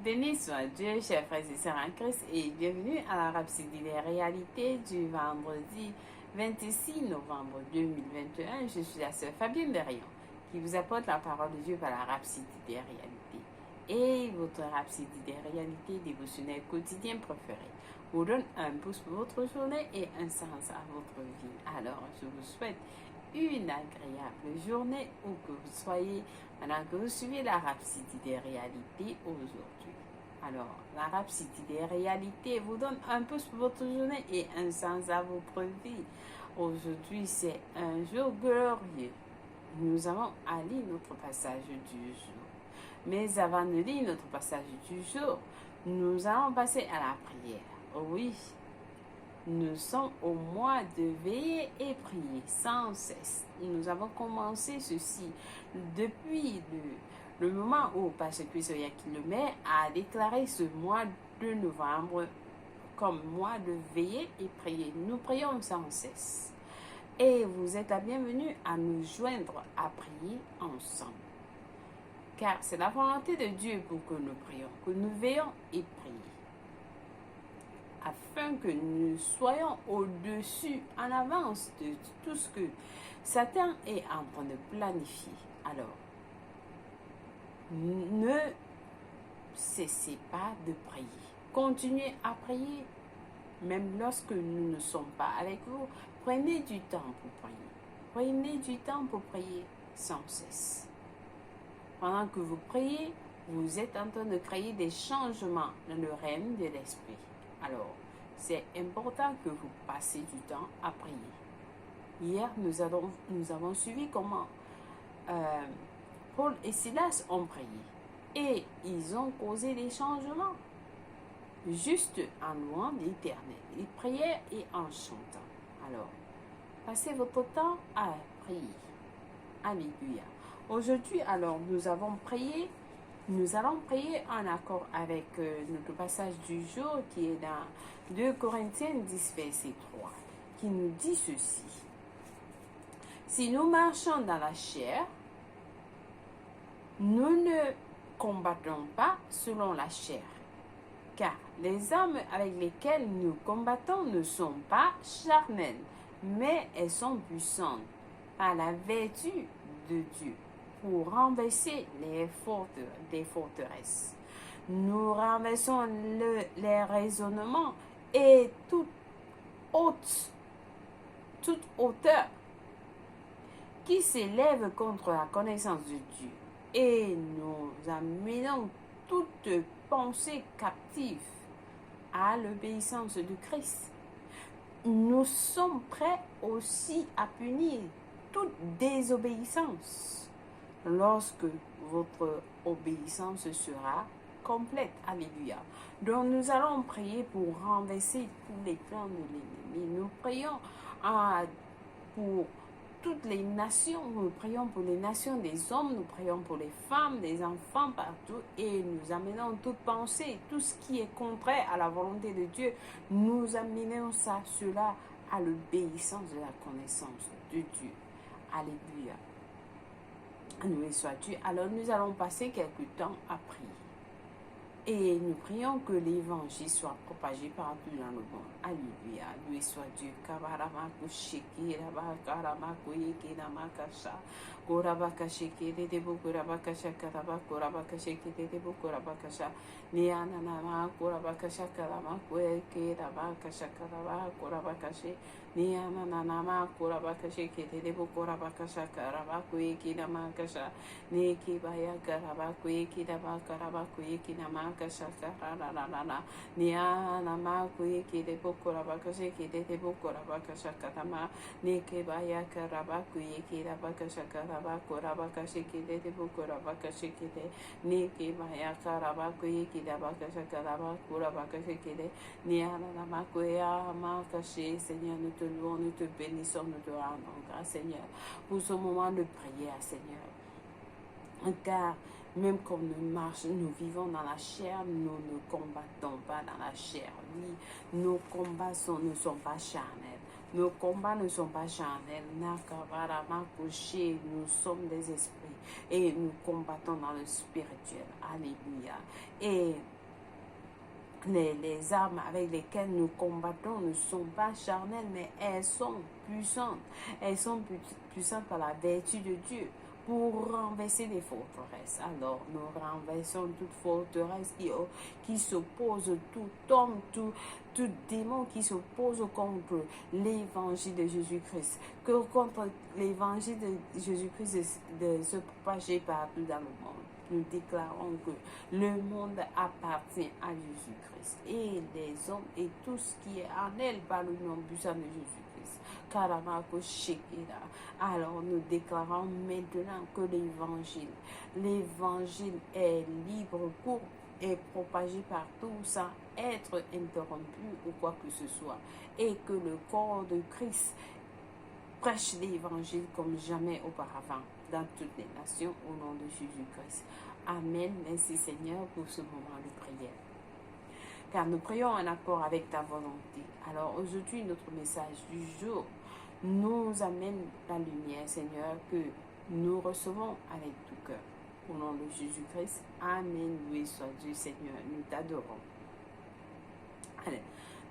Béni soit Dieu, chers frères et sœurs en Christ, et bienvenue à la Rhapsodie des réalités du vendredi 26 novembre 2021. Je suis la sœur Fabienne Berrion, qui vous apporte la parole de Dieu par la Rhapsodie des réalités. Et votre Rhapsodie des réalités dévotionnelle quotidien préféré vous donne un pouce pour votre journée et un sens à votre vie. Alors, je vous souhaite une agréable journée où que vous soyez pendant que vous suivez la Rhapsodie des réalités aujourd'hui. Alors, la Rhapsodie des réalités vous donne un pouce pour votre journée et un sens à votre vie. Aujourd'hui, c'est un jour glorieux. Nous allons à lire notre passage du jour. Mais avant de lire notre passage du jour, nous allons passer à la prière. Oui, nous sommes au mois de veiller et prier sans cesse. Nous avons commencé ceci depuis le moment où Pasteur Chris Oyakhilome a déclaré ce mois de novembre comme mois de veiller et prier. Nous prions sans cesse. Et vous êtes la bienvenue à nous joindre à prier ensemble. Car c'est la volonté de Dieu pour que nous prions, que nous veillons et prions, afin que nous soyons au-dessus, en avance de tout ce que Satan est en train de planifier. Alors, ne cessez pas de prier. Continuez à prier, même lorsque nous ne sommes pas avec vous. Prenez du temps pour prier. Prenez du temps pour prier sans cesse. Pendant que vous priez, vous êtes en train de créer des changements dans le règne de l'esprit. Alors, c'est important que vous passiez du temps à prier. Hier, nous avons suivi comment Paul et Silas ont prié. Et ils ont causé des changements. Juste en louant l'Éternel. Ils priaient et en chantant. Alors, passez votre temps à prier. Alléluia. Aujourd'hui, alors, nous allons prier en accord avec notre passage du jour qui est dans 2 Corinthiens 10, verset 3, qui nous dit ceci. Si nous marchons dans la chair, nous ne combattons pas selon la chair, car les armes avec lesquelles nous combattons ne sont pas charnelles, mais elles sont puissantes par la vertu de Dieu pour renverser les forteresses. Nous renversons les raisonnements et toute hauteur qui s'élève contre la connaissance de Dieu. Et nous amenons toute pensée captive à l'obéissance de Christ. Nous sommes prêts aussi à punir toute désobéissance lorsque votre obéissance sera complète. Alléluia. Donc nous allons prier pour renverser tous les plans de l'ennemi. Nous prions pour toutes les nations, nous prions pour les nations des hommes, nous prions pour les femmes, les enfants partout, et nous amenons toute pensée, tout ce qui est contraire à la volonté de Dieu, nous amenons cela à l'obéissance de la connaissance de Dieu. Alléluia. Loué soit Dieu. Alors nous allons passer quelque temps à prier. Et nous prions que l'évangile soit propagé partout dans le monde. Alléluia. Loué soit Dieu. Kabaramaku shiki rabakarabaku yeki namakasha. Korabaka shiki dedebo korabakasha karaba korabaka shiki dedebo korabakasha. Niananama korabakasha karamaku yeki rabakasha karaba korabakashi. Niananama korabaka shiki dedebo korabakasha karabaku yeki namakasha. Neki baya karabaku yeki nabakarabaku yeki namakasha. Kashakarana Nia Nama Kuiki de Bokurabakashiki de Bokurabakashakatama Niki Baya Karabakuiki Rabakashakarabakashiki de Bokurabakashiki de Niki Baya Karabakuiki Rabakashakarabakashiki de Nia Namakuya Makashi. Seigneur, nous te louons, nous te bénissons, nous te rendons grâce, Seigneur, pour ce moment de prière, Seigneur. Car même comme nous vivons dans la chair, nous ne combattons pas dans la chair. Oui, nos combats ne sont pas charnels. Nos combats ne sont pas charnels. Nous sommes des esprits. Et nous combattons dans le spirituel. Alléluia. Et les armes avec lesquelles nous combattons ne sont pas charnelles, mais elles sont puissantes. Elles sont puissantes par la vertu de Dieu pour renverser les forteresses. Alors, nous renversons toute forteresse qui s'oppose, tout homme, tout démon qui s'oppose contre l'évangile de Jésus-Christ. Que contre l'évangile de Jésus-Christ de se propager partout dans le monde. Nous déclarons que le monde appartient à Jésus-Christ et les hommes et tout ce qui est en elle par le nom puissant de Jésus-Christ. Alors nous déclarons maintenant que l'évangile est libre, court et propagé partout sans être interrompu ou quoi que ce soit. Et que le corps de Christ prêche l'évangile comme jamais auparavant dans toutes les nations au nom de Jésus-Christ. Amen. Merci Seigneur pour ce moment de prière. Car nous prions en accord avec ta volonté. Alors aujourd'hui, notre message du jour nous amène la lumière, Seigneur, que nous recevons avec tout cœur. Au nom de Jésus-Christ. Amen. Loué soit Dieu, Seigneur. Nous t'adorons. Allez.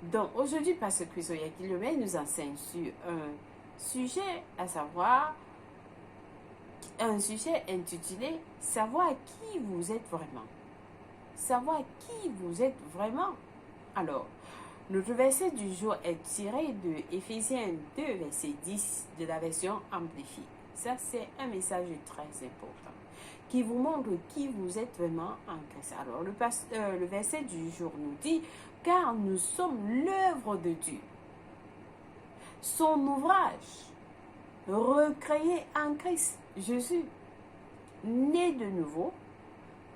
Donc aujourd'hui, Pasteur Chris Oyakhilome nous enseigne sur un sujet, à savoir un sujet intitulé « Savoir qui vous êtes vraiment ». Savoir qui vous êtes vraiment. Alors, notre verset du jour est tiré de Éphésiens 2, verset 10 de la version amplifiée. Ça, c'est un message très important qui vous montre qui vous êtes vraiment en Christ. Alors, le verset du jour nous dit « Car nous sommes l'œuvre de Dieu, son ouvrage, recréé en Christ Jésus, né de nouveau,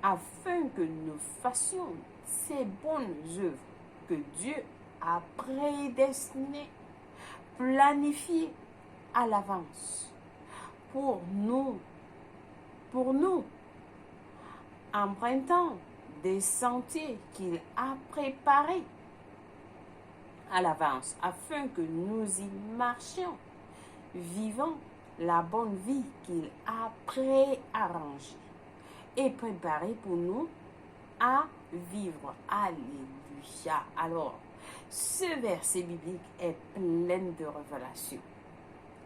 afin que nous fassions ces bonnes œuvres que Dieu a prédestinées, planifiées à l'avance pour nous, empruntant des sentiers qu'il a préparés à l'avance, afin que nous y marchions, vivant la bonne vie qu'il a préarrangée et préparée pour nous à vivre. Alléluia. Alors, ce verset biblique est plein de révélations.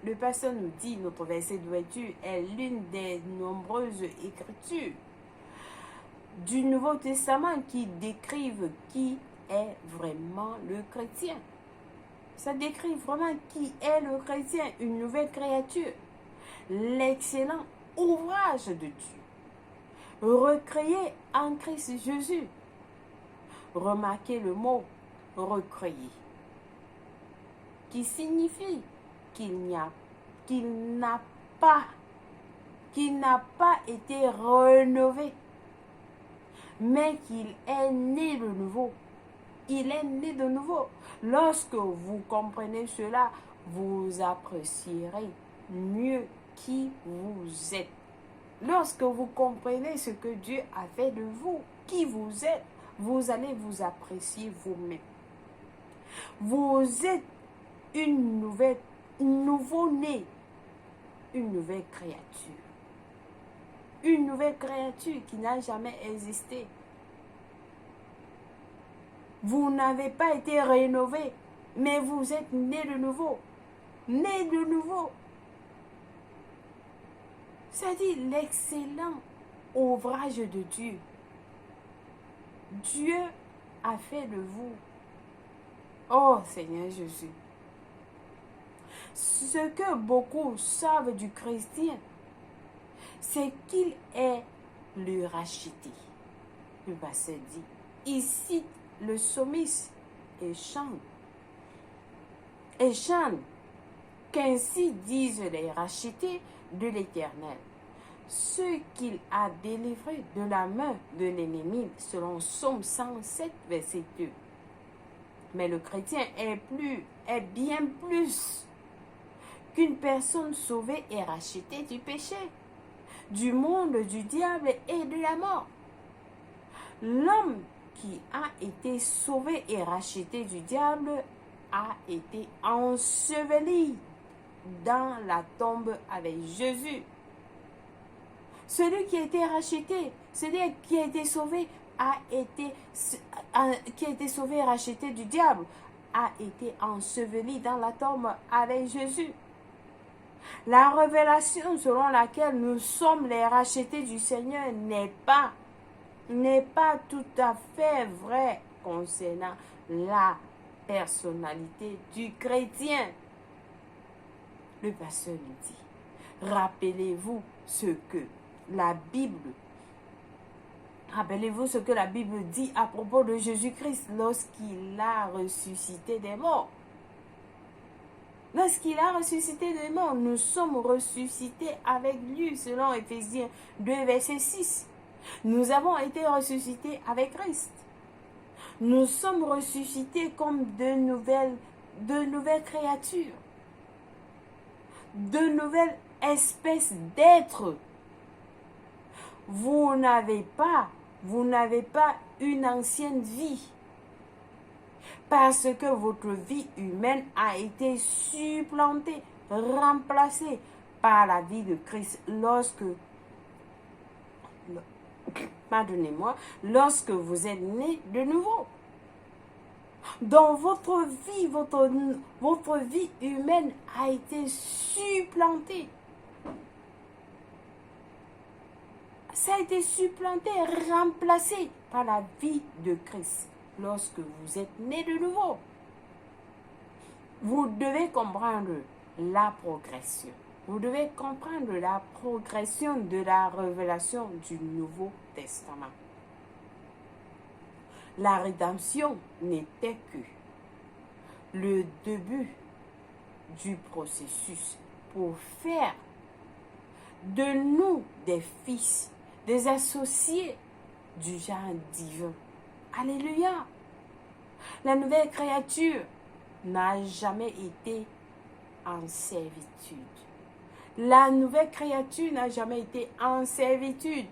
Le pasteur nous dit, notre verset d'ouverture est l'une des nombreuses écritures du Nouveau Testament qui décrivent qui est vraiment le chrétien. Ça décrit vraiment qui est le chrétien, une nouvelle créature, l'excellent ouvrage de Dieu, recréé en Christ Jésus. Remarquez le mot recréé, qui signifie qu'il n'a pas été rénové, mais qu'il est né de nouveau. Il est né de nouveau. Lorsque vous comprenez cela, vous apprécierez mieux qui vous êtes. Lorsque vous comprenez ce que Dieu a fait de vous, qui vous êtes, vous allez vous apprécier vous-même. Vous êtes nouveau-né, une nouvelle créature. Une nouvelle créature qui n'a jamais existé. Vous n'avez pas été rénové, mais vous êtes né de nouveau. Né de nouveau. C'est-à-dire l'excellent ouvrage de Dieu. Dieu a fait de vous. Oh Seigneur Jésus. Ce que beaucoup savent du chrétien, c'est qu'il est le racheté. Le verset dit, il cite le psalmiste et chante, qu'ainsi disent les rachetés de l'Éternel, ceux qu'il a délivrés de la main de l'ennemi, selon Psaume 107, verset 2. Mais le chrétien est bien plus qu'une personne sauvée et rachetée du péché, du monde, du diable et de la mort. L'homme qui a été sauvé et racheté du diable a été enseveli dans la tombe avec Jésus. Celui qui a été racheté, celui qui a été sauvé, qui a été sauvé et racheté du diable, a été enseveli dans la tombe avec Jésus. La révélation selon laquelle nous sommes les rachetés du Seigneur n'est pas tout à fait vraie concernant la personnalité du chrétien. Le pasteur nous dit, rappelez-vous ce que la Bible dit à propos de Jésus-Christ lorsqu'il a ressuscité des morts. Lorsqu'il a ressuscité des morts, nous sommes ressuscités avec lui, selon Éphésiens 2, verset 6. Nous avons été ressuscités avec Christ. Nous sommes ressuscités comme de nouvelles créatures, de nouvelles espèces d'êtres. Vous n'avez pas une ancienne vie, parce que votre vie humaine a été supplantée, remplacée par la vie de Christ lorsque vous êtes né de nouveau. Dans votre vie humaine a été supplantée. Ça a été supplanté, remplacé par la vie de Christ lorsque vous êtes né de nouveau. Vous devez comprendre la progression. Vous devez comprendre la progression de la révélation du Nouveau Testament. La rédemption n'était que le début du processus pour faire de nous des fils, des associés du genre divin. Alléluia! La nouvelle créature n'a jamais été en servitude. La nouvelle créature n'a jamais été en servitude.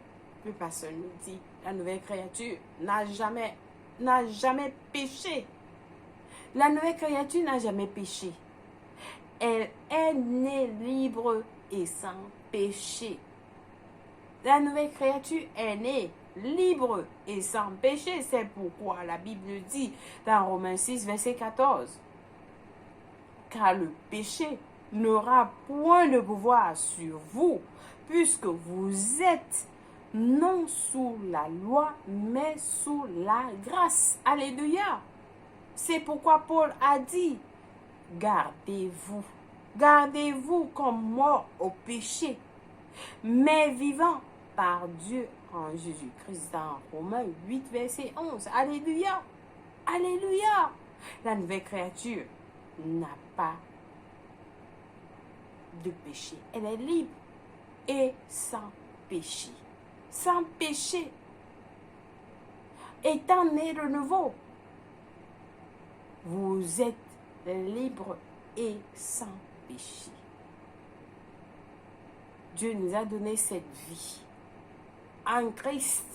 Le pasteur nous dit, la nouvelle créature n'a jamais péché. La nouvelle créature n'a jamais péché. Elle est née libre et sans péché. La nouvelle créature est née libre et sans péché. C'est pourquoi la Bible dit dans Romains 6, verset 14, car le péché n'aura point de pouvoir sur vous, puisque vous êtes non sous la loi, mais sous la grâce. Alléluia. C'est pourquoi Paul a dit, gardez-vous comme mort au péché, mais vivant par Dieu en Jésus-Christ, dans Romains 8, verset 11. Alléluia. Alléluia. La nouvelle créature n'a pas de péché. Elle est libre et sans péché. Sans péché. Étant né de nouveau, vous êtes libre et sans péché. Dieu nous a donné cette vie en Christ.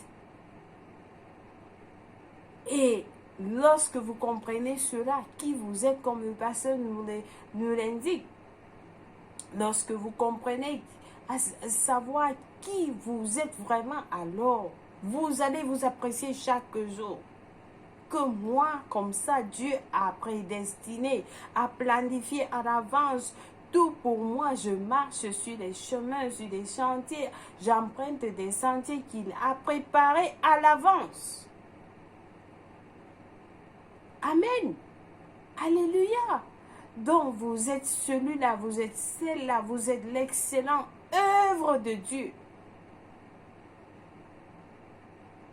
Et lorsque vous comprenez cela, qui vous êtes, comme le pasteur nous l'indique, lorsque vous comprenez à savoir qui vous êtes vraiment, alors vous allez vous apprécier chaque jour. Que moi, comme ça, Dieu a prédestiné, a planifié à l'avance. Tout pour moi, je marche sur les chemins, sur des chantiers, j'emprunte des sentiers qu'il a préparés à l'avance. Amen. Alléluia. Donc vous êtes celui-là, vous êtes celle-là, vous êtes l'excellente œuvre de Dieu.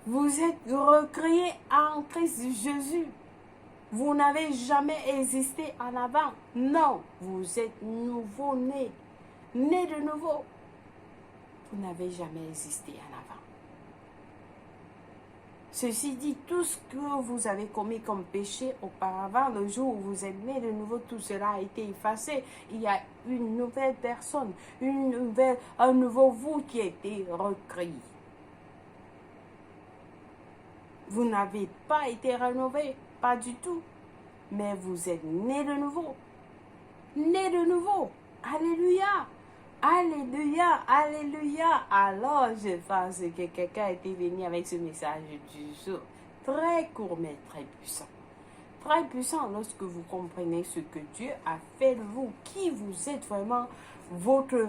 Vous êtes recréé en Christ Jésus. Vous n'avez jamais existé en avant. Non, vous êtes nouveau-né, né de nouveau. Vous n'avez jamais existé en avant. Ceci dit, tout ce que vous avez commis comme péché auparavant, le jour où vous êtes né de nouveau, tout cela a été effacé. Il y a une nouvelle personne, un nouveau vous qui a été recréé. Vous n'avez pas été rénové, pas du tout. Mais vous êtes né de nouveau. Né de nouveau. Alléluia. Alléluia, alléluia. Alors, je pense que quelqu'un était venu avec ce message du jour. Très court, mais très puissant. Très puissant lorsque vous comprenez ce que Dieu a fait de vous, qui vous êtes vraiment, votre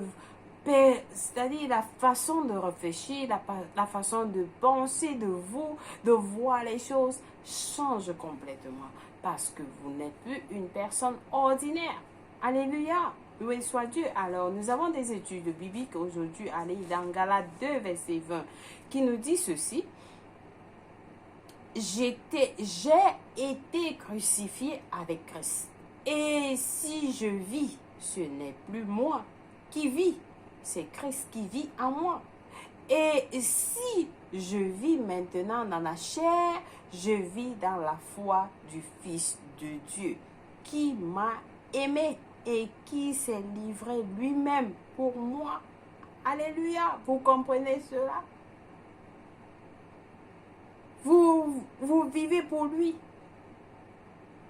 Père, c'est-à-dire la façon de réfléchir, la façon de penser de vous, de voir les choses, change complètement parce que vous n'êtes plus une personne ordinaire. Alléluia. Loué soit Dieu. Alors, nous avons des études bibliques aujourd'hui. Allez, dans Galates 2, verset 20, qui nous dit ceci. J'ai été crucifié avec Christ. Et si je vis, ce n'est plus moi qui vis, c'est Christ qui vit en moi. Et si je vis maintenant dans la chair, je vis dans la foi du Fils de Dieu, qui m'a aimé et qui s'est livré lui-même pour moi. Alléluia, vous comprenez cela? Vous vivez pour lui.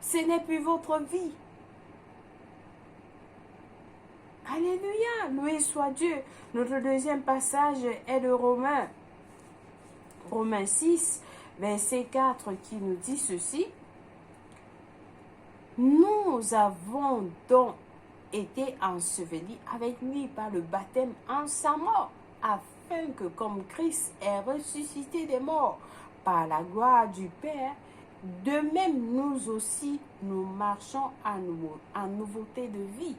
Ce n'est plus votre vie. Alléluia, loué soit Dieu. Notre deuxième passage est de Romains 6, verset 4, qui nous dit ceci. Nous avons donc été ensevelis avec lui par le baptême en sa mort, afin que comme Christ est ressuscité des morts par la gloire du Père, de même nous aussi nous marchons en nouveauté de vie.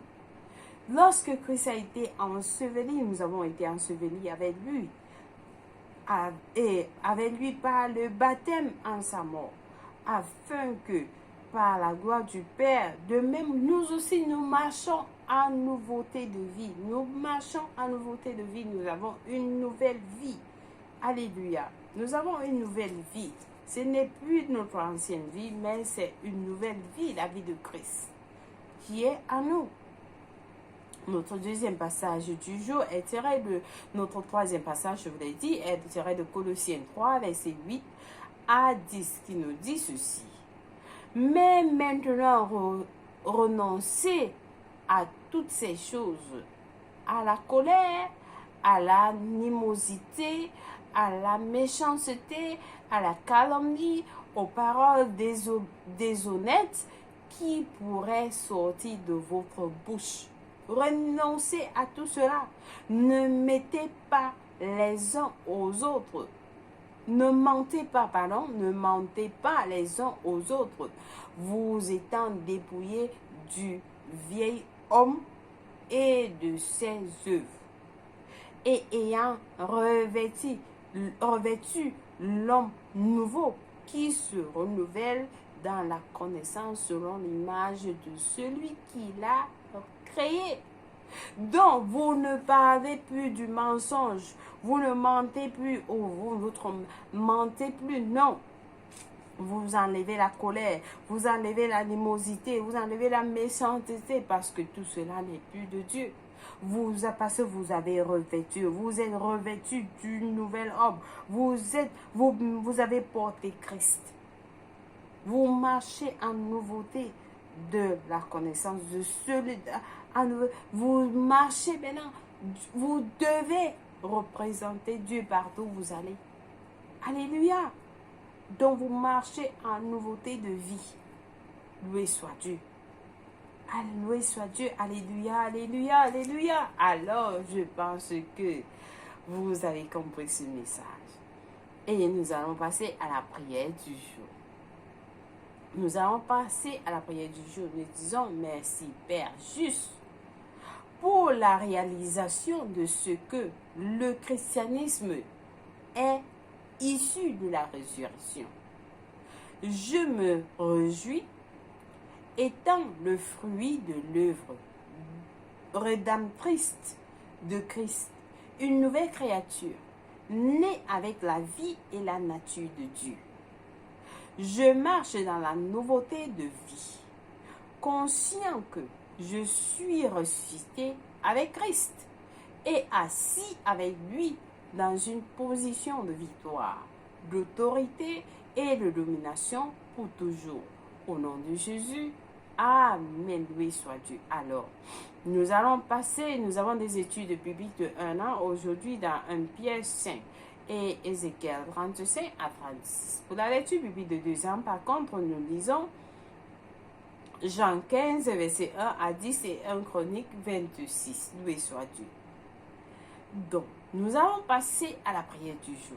Lorsque Christ a été enseveli, nous avons été ensevelis avec lui, et avec lui par le baptême en sa mort, afin que par la gloire du Père, de même nous aussi nous marchons en nouveauté de vie. Nous marchons en nouveauté de vie, nous avons une nouvelle vie. Alléluia, nous avons une nouvelle vie. Ce n'est plus notre ancienne vie, mais c'est une nouvelle vie, la vie de Christ, qui est en nous. Notre deuxième passage du jour est tiré de notre troisième passage, je vous l'ai dit, est tiré de Colossiens 3, verset 8 à 10, qui nous dit ceci. Mais maintenant, renoncez à toutes ces choses, à la colère, à l'animosité, à la méchanceté, à la calomnie, aux paroles déshonnêtes qui pourraient sortir de votre bouche. Renoncez à tout cela. Ne mentez pas les uns aux autres. Ne mentez pas les uns aux autres. Vous étant dépouillés du vieil homme et de ses œuvres, et ayant revêtu l'homme nouveau qui se renouvelle dans la connaissance selon l'image de celui qui l'a créé. Donc, vous ne parlez plus du mensonge, vous ne mentez plus, ou vous ne mentez plus, non. Vous enlevez la colère, vous enlevez l'animosité, vous enlevez la méchanceté, parce que tout cela n'est plus de Dieu. Parce que vous avez revêtu, vous êtes revêtu du nouvel homme, vous avez porté Christ. Vous marchez en nouveauté de la connaissance de celui. Vous marchez maintenant, vous devez représenter Dieu partout où vous allez. Alléluia. Donc vous marchez en nouveauté de vie. Loué soit Dieu. Loué soit Dieu. Alléluia, alléluia, alléluia. Alors je pense que vous avez compris ce message. Et nous allons passer à la prière du jour. Nous allons passer à la prière du jour. Nous disons merci Père juste pour la réalisation de ce que le christianisme est issu de la résurrection. Je me réjouis étant le fruit de l'œuvre rédemptrice de Christ, une nouvelle créature, née avec la vie et la nature de Dieu. Je marche dans la nouveauté de vie, conscient que je suis ressuscité avec Christ et assis avec lui dans une position de victoire, d'autorité et de domination pour toujours. Au nom de Jésus, Amen, loué soit Dieu. Alors, nous avons des études bibliques de 1 an aujourd'hui dans 1 Pierre 5 et Ézéchiel 35 à 36. Pour la lecture biblique de 2 ans, par contre, nous lisons Jean 15, verset 1 à 10 et 1 Chronique 26. Loué soit Dieu. Donc, nous allons passer à la prière du jour.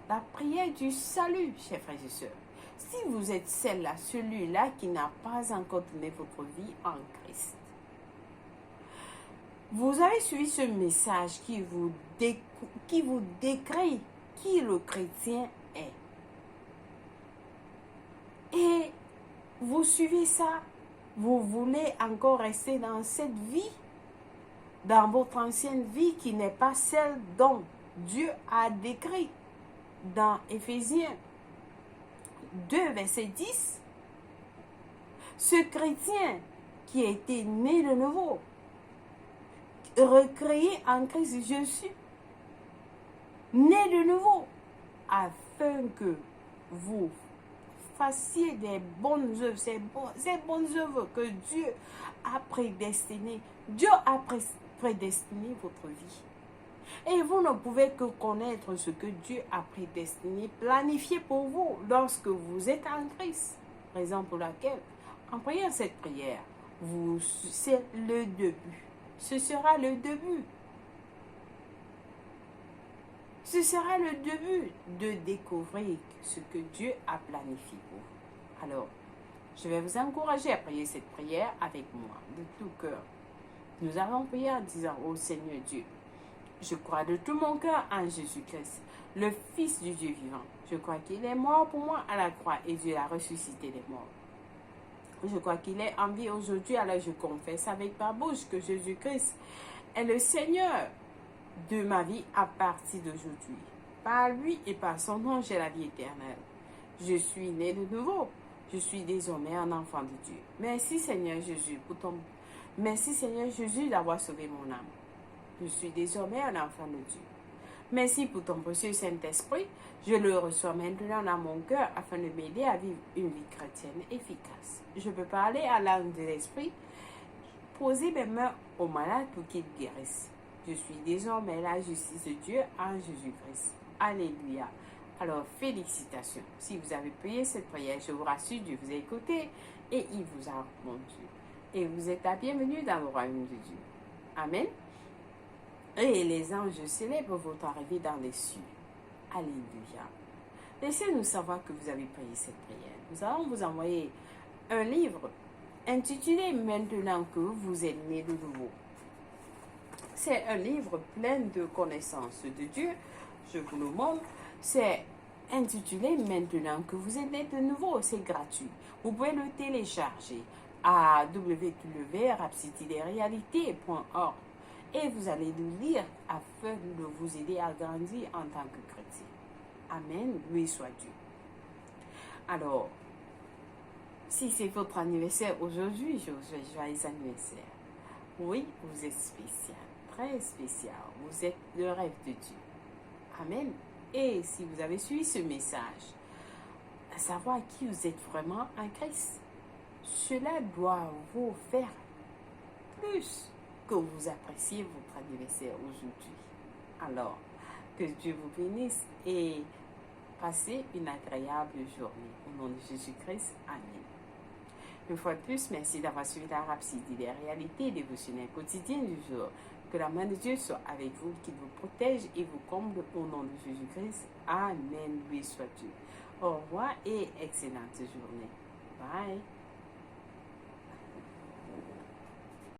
La prière du salut, chers frères et sœurs. Si vous êtes celle-là, celui-là qui n'a pas encore donné votre vie en Christ, vous avez suivi ce message qui vous décrit qui le chrétien est. Et vous suivez ça, vous voulez encore rester dans cette vie, dans votre ancienne vie qui n'est pas celle dont Dieu a décrit dans Éphésiens 2, verset 10. Ce chrétien qui a été né de nouveau, recréé en Christ Jésus, né de nouveau, afin que vous fassiez des bonnes œuvres, ces bonnes œuvres que Dieu a prédestinées. Dieu a prédestiné votre vie. Et vous ne pouvez que connaître ce que Dieu a prédestiné, planifié pour vous lorsque vous êtes en Christ. Raison pour laquelle, en priant cette prière, c'est le début. Ce sera le début. Ce sera le début de découvrir ce que Dieu a planifié pour vous. Alors, je vais vous encourager à prier cette prière avec moi, de tout cœur. Nous allons prier en disant, ô Seigneur Dieu, je crois de tout mon cœur en Jésus-Christ, le Fils du Dieu vivant. Je crois qu'il est mort pour moi à la croix et Dieu l'a ressuscité des morts. Je crois qu'il est en vie aujourd'hui, alors je confesse avec ma bouche que Jésus-Christ est le Seigneur de ma vie à partir d'aujourd'hui. Par lui et par son nom, j'ai la vie éternelle. Je suis né de nouveau. Je suis désormais un enfant de Dieu. Merci Seigneur Jésus Merci Seigneur Jésus d'avoir sauvé mon âme. Je suis désormais un enfant de Dieu. Merci pour ton précieux Saint-Esprit. Je le reçois maintenant dans mon cœur afin de m'aider à vivre une vie chrétienne efficace. Je peux parler à l'âme de l'Esprit, poser mes mains aux malades pour qu'ils guérissent. Je suis désormais la justice de Dieu en Jésus-Christ. Alléluia. Alors, félicitations. Si vous avez prié cette prière, je vous rassure, Dieu vous a écouté et il vous a répondu. Et vous êtes la bienvenue dans le royaume de Dieu. Amen. Et les anges célèbrent votre arrivée dans les cieux. Alléluia. Laissez-nous savoir que vous avez prié cette prière. Nous allons vous envoyer un livre intitulé « Maintenant que vous êtes né de nouveau ». C'est un livre plein de connaissances de Dieu. Je vous le montre. C'est intitulé « Maintenant que vous êtes né de nouveau ». C'est gratuit. Vous pouvez le télécharger à www.rapcityderealités.org et vous allez le lire afin de vous aider à grandir en tant que chrétien. Amen. Loué soit Dieu. Alors, si c'est votre anniversaire aujourd'hui, je vous souhaite joyeux anniversaire. Oui, vous êtes spécial, très spécial. Vous êtes le rêve de Dieu. Amen. Et si vous avez suivi ce message, à savoir qui vous êtes vraiment en Christ, cela doit vous faire plus que vous appréciez votre anniversaire aujourd'hui. Alors, que Dieu vous bénisse et passez une agréable journée. Au nom de Jésus-Christ, Amen. Une fois de plus, merci d'avoir suivi la Rhapsodie des réalités dévotionnelles quotidiennes du jour. Que la main de Dieu soit avec vous, qu'il vous protège et vous comble au nom de Jésus-Christ. Amen. Loué soit Dieu. Au revoir et excellente journée. Bye.